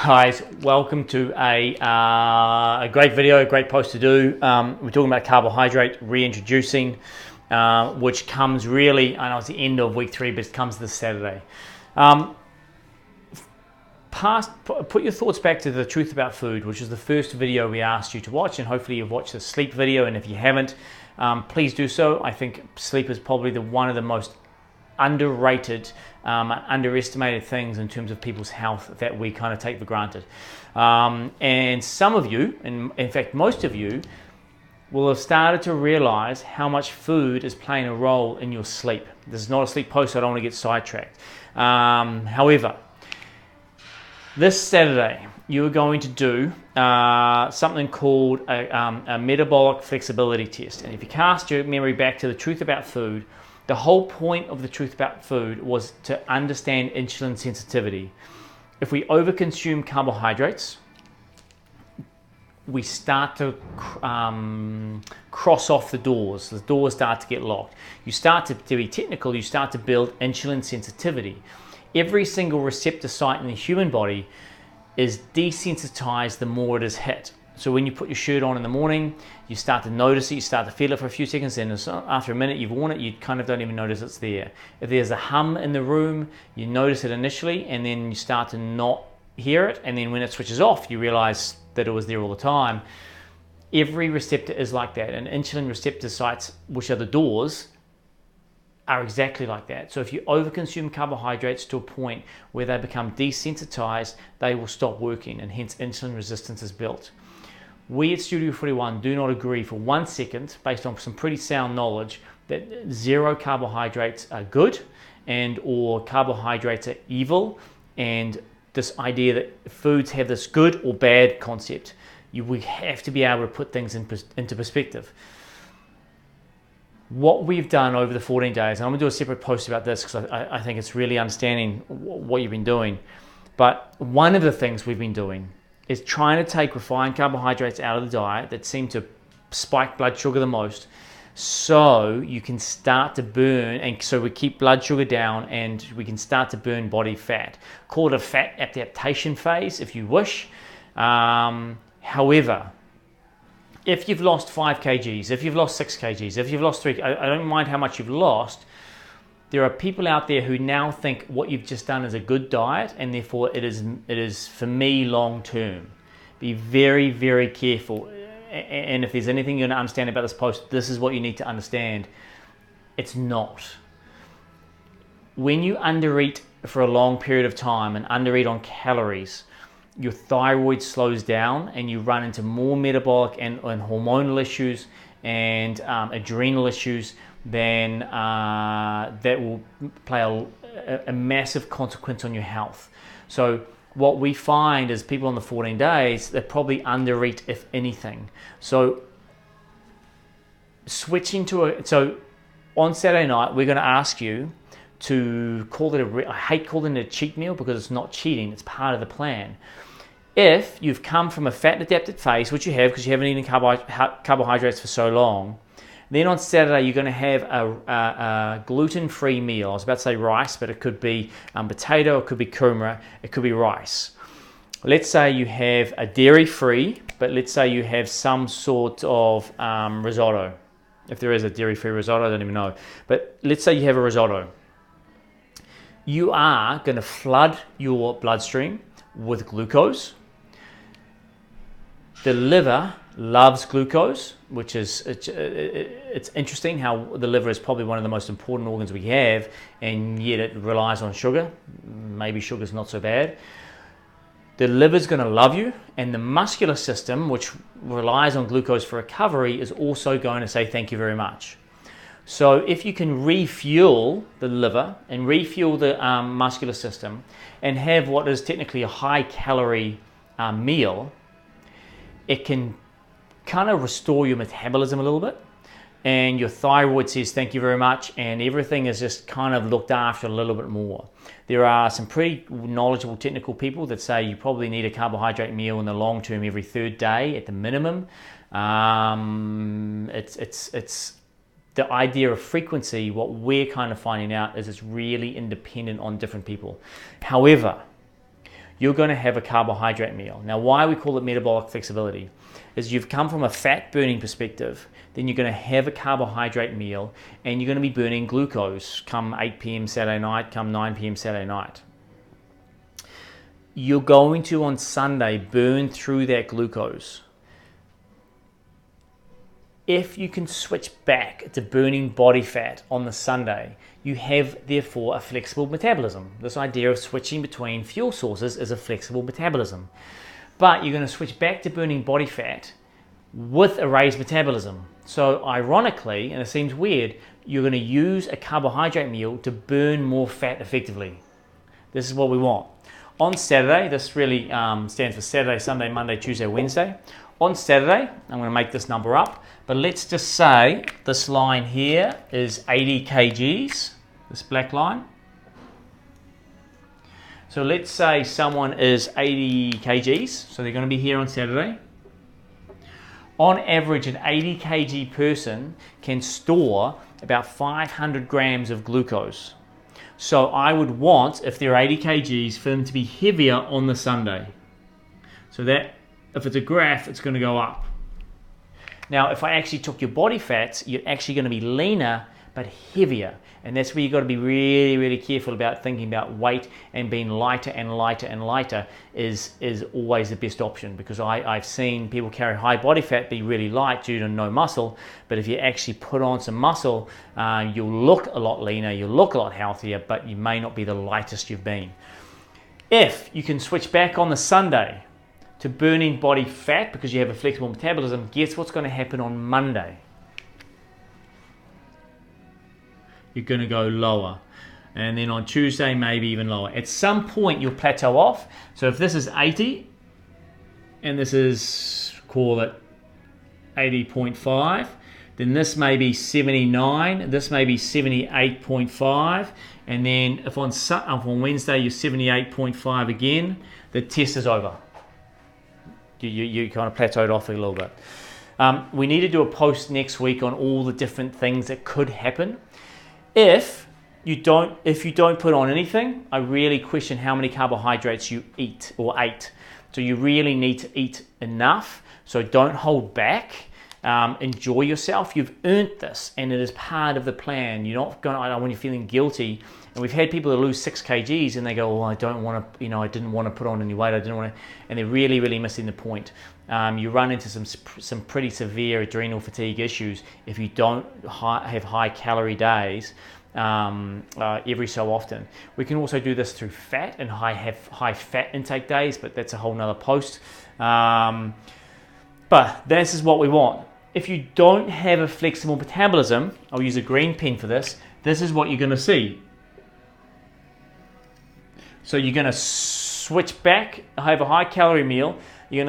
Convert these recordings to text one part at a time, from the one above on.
Guys, welcome to a great video, a great post to do. We're talking about carbohydrate reintroducing, which comes really, I know it's the end of week 3, but it comes this Saturday. Put your thoughts back to the truth about food, which is the first video we asked you to watch, and hopefully you've watched the sleep video, and if you haven't, please do so. I think sleep is probably one of the most underrated, underestimated things in terms of people's health that we kind of take for granted. And some of you, and in fact most of you, will have started to realize how much food is playing a role in your sleep. This is not a sleep post, so I don't want to get sidetracked. However, this Saturday, you are going to do something called a metabolic flexibility test. And if you cast your memory back to the truth about food, the whole point of the truth about food was to understand insulin sensitivity. If we overconsume carbohydrates, we start to cross off the doors. The doors start to get locked. You start to be technical, you start to build insulin sensitivity. Every single receptor site in the human body is desensitized the more it is hit. So when you put your shirt on in the morning, you start to notice it, you start to feel it for a few seconds, and after a minute you've worn it, you kind of don't even notice it's there. If there's a hum in the room, you notice it initially, and then you start to not hear it, and then when it switches off, you realize that it was there all the time. Every receptor is like that, and insulin receptor sites, which are the doors, are exactly like that. So if you overconsume carbohydrates to a point where they become desensitized, they will stop working, and hence insulin resistance is built. We at Studio 41 do not agree for 1 second, based on some pretty sound knowledge, that zero carbohydrates are good and or carbohydrates are evil, and this idea that foods have this good or bad concept. We have to be able to put things into perspective. What we've done over the 14 days, and I'm going to do a separate post about this because I think it's really understanding what you've been doing, but one of the things we've been doing is trying to take refined carbohydrates out of the diet that seem to spike blood sugar the most, so you can start to burn, and so we keep blood sugar down and we can start to burn body fat. Call it a fat adaptation phase if you wish. However, if you've lost 5 kgs, if you've lost 6 kgs, if you've lost 3, I don't mind how much you've lost. There are people out there who now think what you've just done is a good diet, and therefore it is for me long term. Be very, very careful. And if there's anything you're going to understand about this post, this is what you need to understand. It's not. When you undereat for a long period of time and undereat on calories, your thyroid slows down and you run into more metabolic and hormonal issues and adrenal issues, then that will play a massive consequence on your health. So what we find is people on the 14 days, they probably undereat, if anything. So switching to so on Saturday night, we're going to ask you to call it I hate calling it a cheat meal because it's not cheating, it's part of the plan. If you've come from a fat adapted phase, which you have because you haven't eaten carbohydrates for so long, then on Saturday you're going to have a gluten-free meal. I was about to say rice, but it could be potato, it could be kurma, it could be rice. Let's say you have a dairy-free, but let's say you have some sort of risotto. If there is a dairy-free risotto, I don't even know. But let's say you have a risotto. You are going to flood your bloodstream with glucose. The liver loves glucose, which is, it's interesting how the liver is probably one of the most important organs we have, and yet it relies on sugar. Maybe sugar's not so bad. The liver's going to love you, and the muscular system, which relies on glucose for recovery, is also going to say thank you very much. So if you can refuel the liver and refuel the muscular system and have what is technically a high calorie meal, it can kind of restore your metabolism a little bit, and your thyroid says thank you very much, and everything is just kind of looked after a little bit more. There are some pretty knowledgeable technical people that say you probably need a carbohydrate meal in the long term every 3rd day at the minimum. It's the idea of frequency. What we're kind of finding out is it's really independent on different people. However, you're going to have a carbohydrate meal. Now, why we call it metabolic flexibility is you've come from a fat burning perspective, then you're going to have a carbohydrate meal and you're going to be burning glucose come 8 p.m. Saturday night, come 9 p.m. Saturday night. You're going to, on Sunday, burn through that glucose. If you can switch back to burning body fat on the Sunday, you have, therefore, a flexible metabolism. This idea of switching between fuel sources is a flexible metabolism. But you're going to switch back to burning body fat with a raised metabolism. So ironically, and it seems weird, you're going to use a carbohydrate meal to burn more fat effectively. This is what we want. On Saturday, this really stands for Saturday, Sunday, Monday, Tuesday, Wednesday. On Saturday, I'm going to make this number up, but let's just say this line here is 80 kgs, this black line. So let's say someone is 80 kgs, so they're going to be here on Saturday. On average, an 80 kg person can store about 500 grams of glucose. So I would want, if they're 80 kgs, for them to be heavier on the Sunday. So that, if it's a graph, it's going to go up. Now, if I actually took your body fats, you're actually going to be leaner, but heavier. And that's where you've got to be really, really careful about thinking about weight, and being lighter and lighter and lighter is always the best option, because I've seen people carry high body fat be really light due to no muscle, but if you actually put on some muscle, you'll look a lot leaner, you'll look a lot healthier, but you may not be the lightest you've been. If you can switch back on the Sunday to burning body fat because you have a flexible metabolism, guess what's going to happen on Monday? You're going to go lower, and then on Tuesday maybe even lower. At some point you'll plateau off. So if this is 80 and this is, call it 80.5, then this may be 79, this may be 78.5, and then if on Wednesday you're 78.5 again, the test is over. You kind of plateaued off a little bit. We need to do a post next week on all the different things that could happen. If you don't put on anything, I really question how many carbohydrates you eat or ate. So you really need to eat enough. So don't hold back. Enjoy yourself. You've earned this, and it is part of the plan. You're not going. I don't want you feeling guilty. And we've had people that lose 6 kgs and they go, "Well, I don't want to. I didn't want to put on any weight. I didn't want to," and they're really, really missing the point. You run into some pretty severe adrenal fatigue issues if you don't have high calorie days every so often. We can also do this through fat and have high fat intake days, but that's a whole nother post. But this is what we want. If you don't have a flexible metabolism, I'll use a green pen for this. This is what you're going to see. So you're going to switch back, have a high calorie meal. You're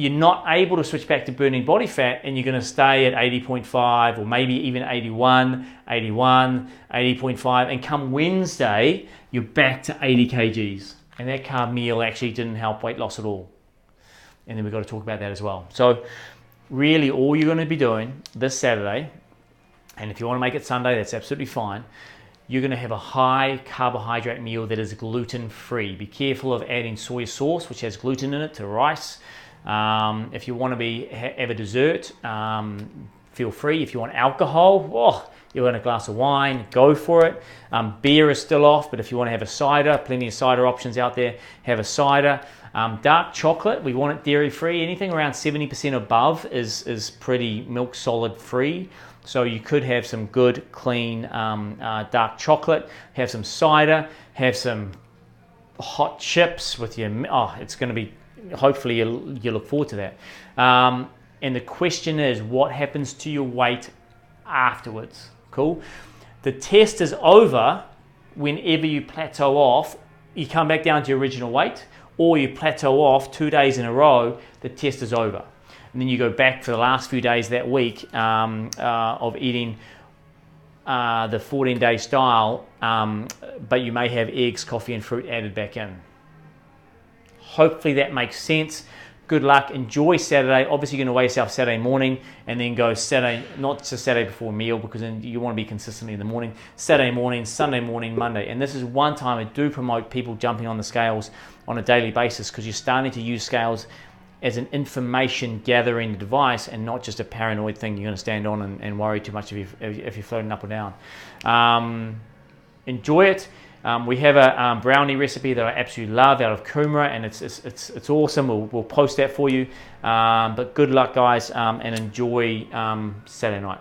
not able to switch back to burning body fat, and you're going to stay at 80.5 or maybe even 81, 80.5, and come Wednesday, you're back to 80 kgs. And that carb meal actually didn't help weight loss at all. And then we've got to talk about that as well. So really all you're going to be doing this Saturday, and if you want to make it Sunday, that's absolutely fine, you're going to have a high carbohydrate meal that is gluten-free. Be careful of adding soy sauce, which has gluten in it, to rice. If you want to have a dessert, feel free. If you want alcohol, you want a glass of wine, go for it. Beer is still off, but if you want to have a cider, plenty of cider options out there, have a cider. Dark chocolate, we want it dairy-free. Anything around 70% above is pretty milk solid free. So you could have some good, clean dark chocolate, have some cider, have some hot chips with your, it's going to be, hopefully you look forward to that. And the question is, what happens to your weight afterwards? Cool. The test is over whenever you plateau off, you come back down to your original weight, or you plateau off 2 days in a row, the test is over. And then you go back for the last few days that week of eating the 14-day style, but you may have eggs, coffee, and fruit added back in. Hopefully that makes sense. good luck. Enjoy Saturday. Obviously, you're going to weigh yourself Saturday morning and then go Saturday, not just Saturday before a meal, because then you want to be consistently in the morning. Saturday morning, Sunday morning, Monday. And this is one time I do promote people jumping on the scales on a daily basis, because you're starting to use scales as an information gathering device and not just a paranoid thing you're going to stand on and worry too much if you're floating up or down. Enjoy it. We have a brownie recipe that I absolutely love out of Kumara, and it's awesome. We'll post that for you. But good luck, guys, and enjoy Saturday night.